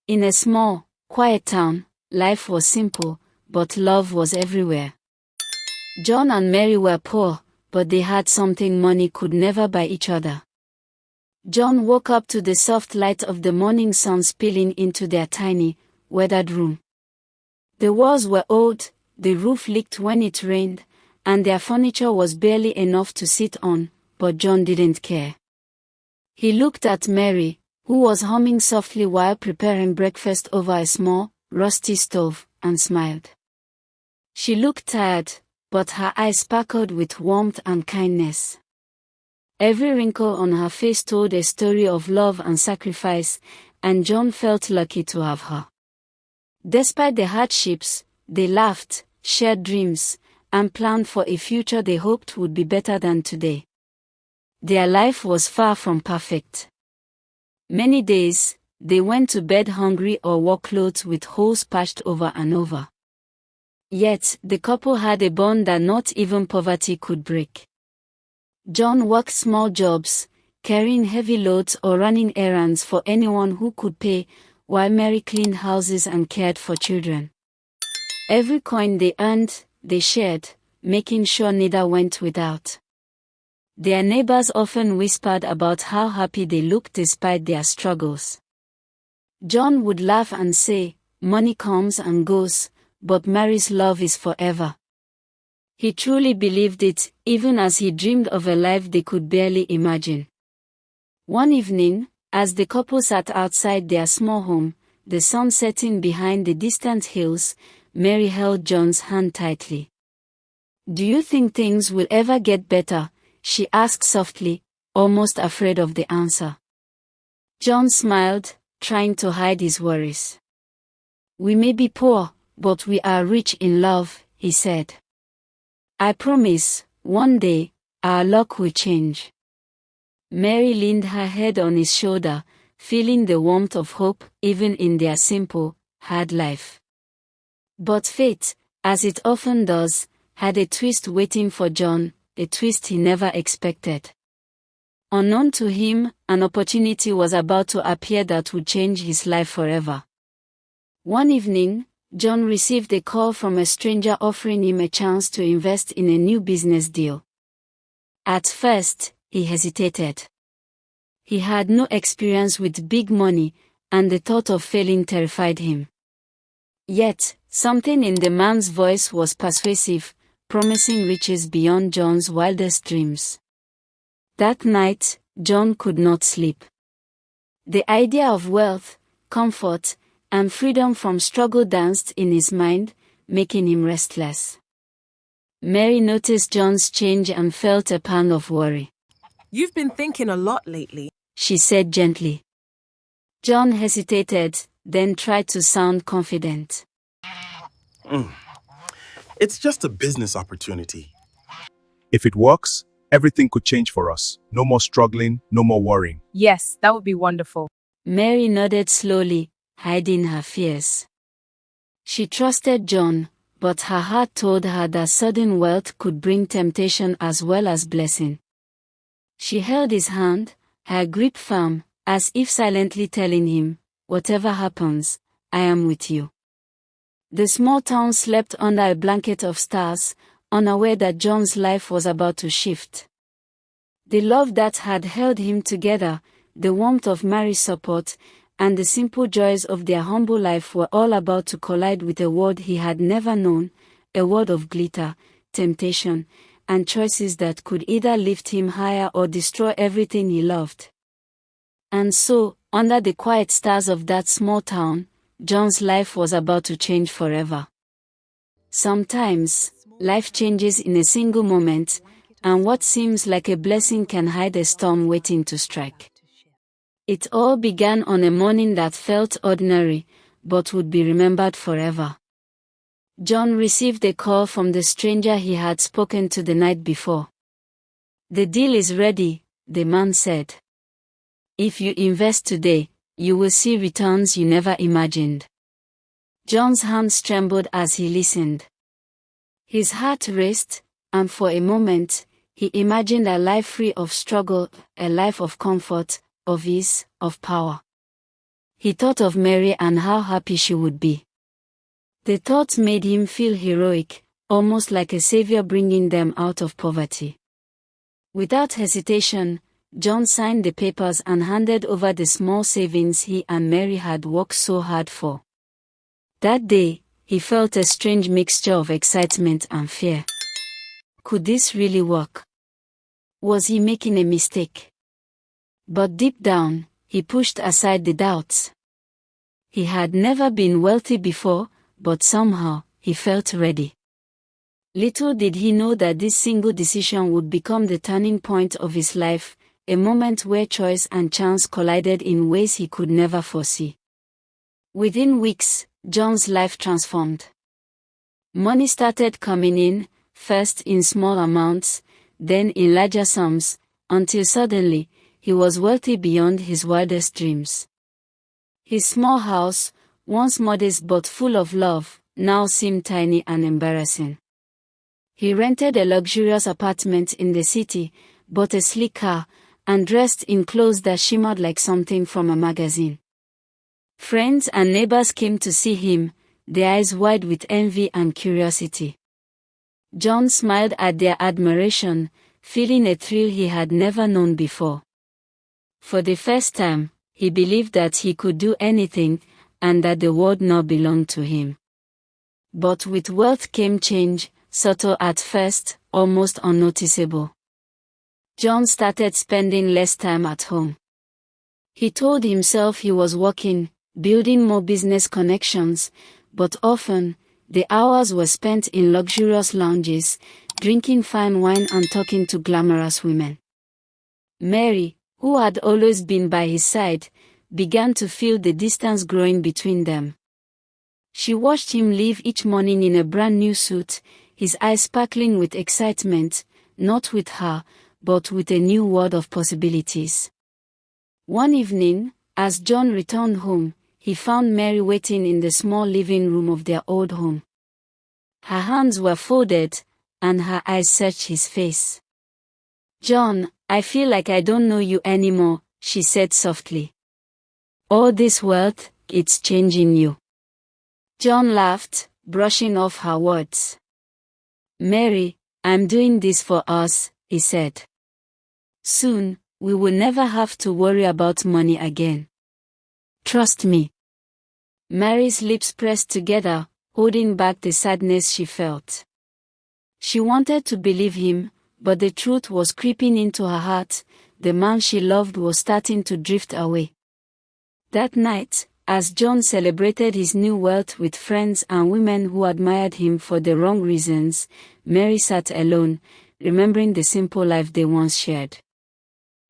In a small, quiet town, life was simple, but love was everywhere. John and Mary were poor, but they had something money could never buy each other. John woke up to the soft light of the morning sun spilling into their tiny, weathered room. The walls were old, the roof leaked when it rained, and their furniture was barely enough to sit on, but John didn't care. He looked at Mary, who was humming softly while preparing breakfast over a small, rusty stove, and smiled. She looked tired, but her eyes sparkled with warmth and kindness. Every wrinkle on her face told a story of love and sacrifice, and John felt lucky to have her. Despite the hardships, they laughed, shared dreams, and planned for a future they hoped would be better than today. Their life was far from perfect. Many days, they went to bed hungry or wore clothes with holes patched over and over. Yet, the couple had a bond that not even poverty could break. John worked small jobs, carrying heavy loads or running errands for anyone who could pay, while Mary cleaned houses and cared for children. Every coin they earned, they shared, making sure neither went without. Their neighbors often whispered about how happy they looked despite their struggles. John would laugh and say, "Money comes and goes, but Mary's love is forever." He truly believed it, even as he dreamed of a life they could barely imagine. One evening, as the couple sat outside their small home, the sun setting behind the distant hills, Mary held John's hand tightly. "Do you think things will ever get better?" she asked softly, almost afraid of the answer. John smiled, trying to hide his worries. "We may be poor, but we are rich in love," he said. "I promise, one day, our luck will change." Mary leaned her head on his shoulder, feeling the warmth of hope even in their simple, hard life. But fate, as it often does, had a twist waiting for John, a twist he never expected. Unknown to him, an opportunity was about to appear that would change his life forever. One evening, John received a call from a stranger offering him a chance to invest in a new business deal. At first, he hesitated. He had no experience with big money, and the thought of failing terrified him. Yet, something in the man's voice was persuasive, promising riches beyond John's wildest dreams. That night, John could not sleep. The idea of wealth, comfort, and freedom from struggle danced in his mind, making him restless. Mary noticed John's change and felt a pang of worry. "You've been thinking a lot lately," she said gently. John hesitated, then tried to sound confident. It's just a business opportunity. If it works, everything could change for us. No more struggling, no more worrying. "Yes, that would be wonderful." Mary nodded slowly, hiding her fears. She trusted John, but her heart told her that sudden wealth could bring temptation as well as blessing. She held his hand, her grip firm, as if silently telling him, "Whatever happens, I am with you." The small town slept under a blanket of stars, unaware that John's life was about to shift. The love that had held him together, the warmth of Mary's support, and the simple joys of their humble life were all about to collide with a world he had never known, a world of glitter, temptation, and choices that could either lift him higher or destroy everything he loved. And so, under the quiet stars of that small town, John's life was about to change forever. Sometimes, life changes in a single moment, and what seems like a blessing can hide a storm waiting to strike. It all began on a morning that felt ordinary, but would be remembered forever. John received a call from the stranger he had spoken to the night before. "The deal is ready," the man said. "If you invest today, you will see returns you never imagined." John's hands trembled as he listened. His heart raced, and for a moment, he imagined a life free of struggle, a life of comfort, of ease, of power. he thought of Mary and how happy she would be. The thought made him feel heroic, almost like a savior bringing them out of poverty. Without hesitation, John signed the papers and handed over the small savings he and Mary had worked so hard for. That day, he felt a strange mixture of excitement and fear. Could this really work? Was he making a mistake? But deep down, he pushed aside the doubts. He had never been wealthy before, but somehow, he felt ready. Little did he know that this single decision would become the turning point of his life, a moment where choice and chance collided in ways he could never foresee. Within weeks, John's life transformed. Money started coming in, first in small amounts, then in larger sums, until suddenly, he was wealthy beyond his wildest dreams. His small house, once modest but full of love, now seemed tiny and embarrassing. He rented a luxurious apartment in the city, bought a sleek car, and dressed in clothes that shimmered like something from a magazine. Friends and neighbors came to see him, their eyes wide with envy and curiosity. John smiled at their admiration, feeling a thrill he had never known before. For the first time, he believed that he could do anything, and that the world now belonged to him. But with wealth came change, subtle at first, almost unnoticeable. John started spending less time at home. He told himself he was working, building more business connections, but often, the hours were spent in luxurious lounges, drinking fine wine and talking to glamorous women. Mary, who had always been by his side, began to feel the distance growing between them. She watched him leave each morning in a brand new suit, his eyes sparkling with excitement, not with her, but with a new world of possibilities. One evening, as John returned home, he found Mary waiting in the small living room of their old home. Her hands were folded, and her eyes searched his face. "John, I feel like I don't know you anymore," she said softly. "All this wealth, it's changing you." John laughed, brushing off her words. "Mary, I'm doing this for us," he said. "Soon, we will never have to worry about money again. Trust me." Mary's lips pressed together, holding back the sadness she felt. She wanted to believe him, but the truth was creeping into her heart. The man she loved was starting to drift away. That night, as John celebrated his new wealth with friends and women who admired him for the wrong reasons, Mary sat alone, remembering the simple life they once shared.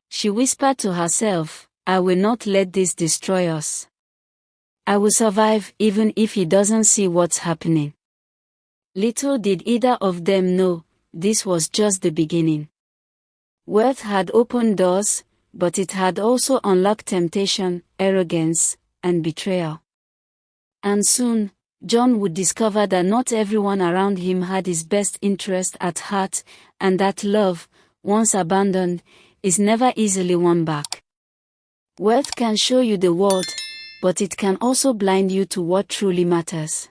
She whispered to herself, "I will not let this destroy us. I will survive even if he doesn't see what's happening." Little did either of them know, this was just the beginning. Wealth had opened doors, but it had also unlocked temptation, arrogance, and betrayal. And soon, John would discover that not everyone around him had his best interest at heart, and that love, once abandoned, is never easily won back. Wealth can show you the world, but it can also blind you to what truly matters.